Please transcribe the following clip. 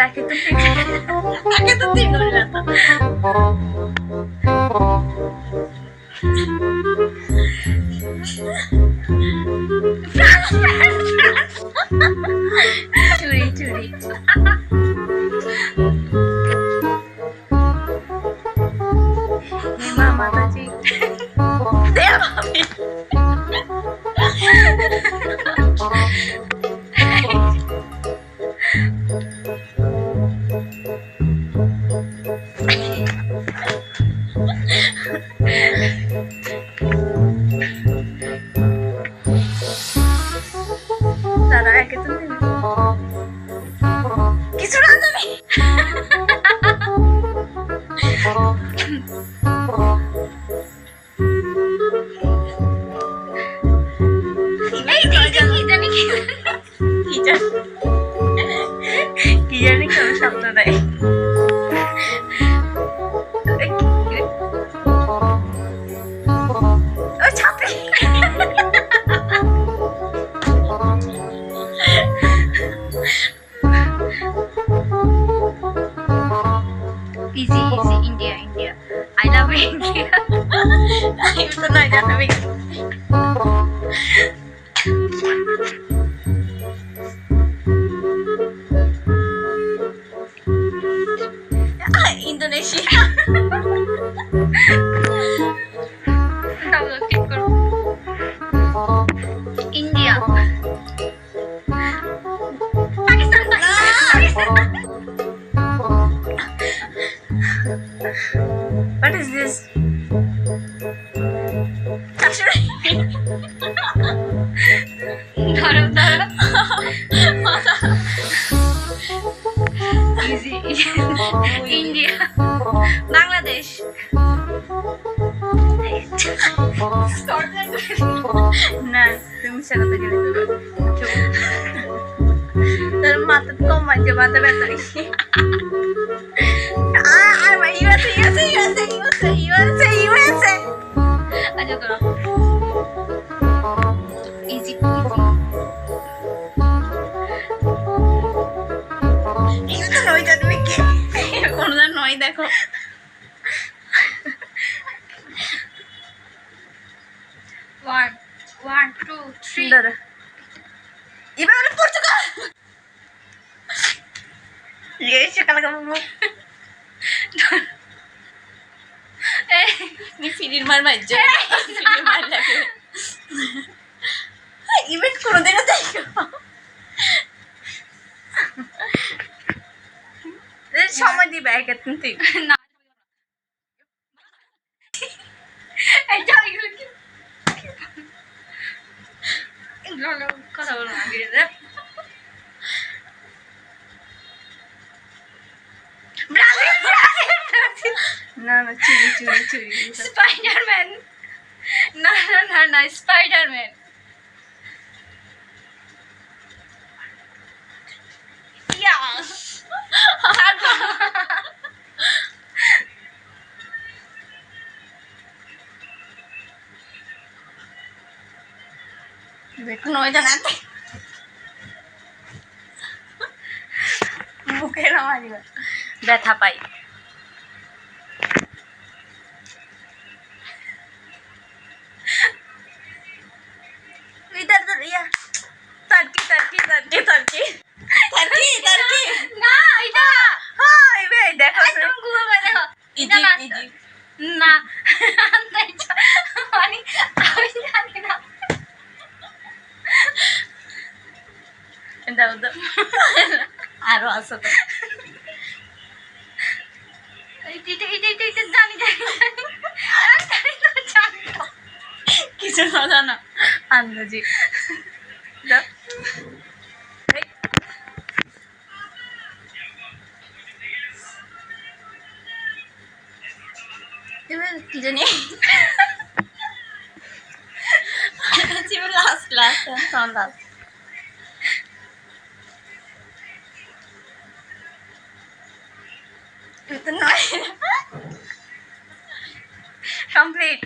Racket to team. Racket to team. Churi, churi. Nima Mataji. There, mommy. Dada, racket to team. কিছু না তুমি কি জানি কোনো শব্দ নাই ও ছাপে easy India I love India even though I don't know Indonesia India Pakistan What is this? Easy. India. Bangladesh. না তুমি সেটা তো গেলে তোর মাথা কম মাঝে মাথা ব্যথা USA. আচ্ছা করো ইজি এই তো নয় তুমি কি কোনটা নয় দেখো One, two, three. এবার পর্তুগাল এই সকালে কামু ni ফিরির মার মারছে ফিরির মার লাগে ইভেন্ট কোন দিনও দেখো সময় দিবে কিন্তু না এটা এগুলো কি এগুলো কথা বলো আগে No, churi. Spider-Man. No, Spider-Man. Yes. দেখো নয় জানাতে বুকের আমারই ব্যথা পাই Turkey. না এটা হ্যাঁ ইবে দেখো একদম গুলো দেখো এটা না মানে আমি জানি না দাও আরো আছে তো এটা জানি কিছু কথা না আন্দাজি দাও কি জানি last itu no complete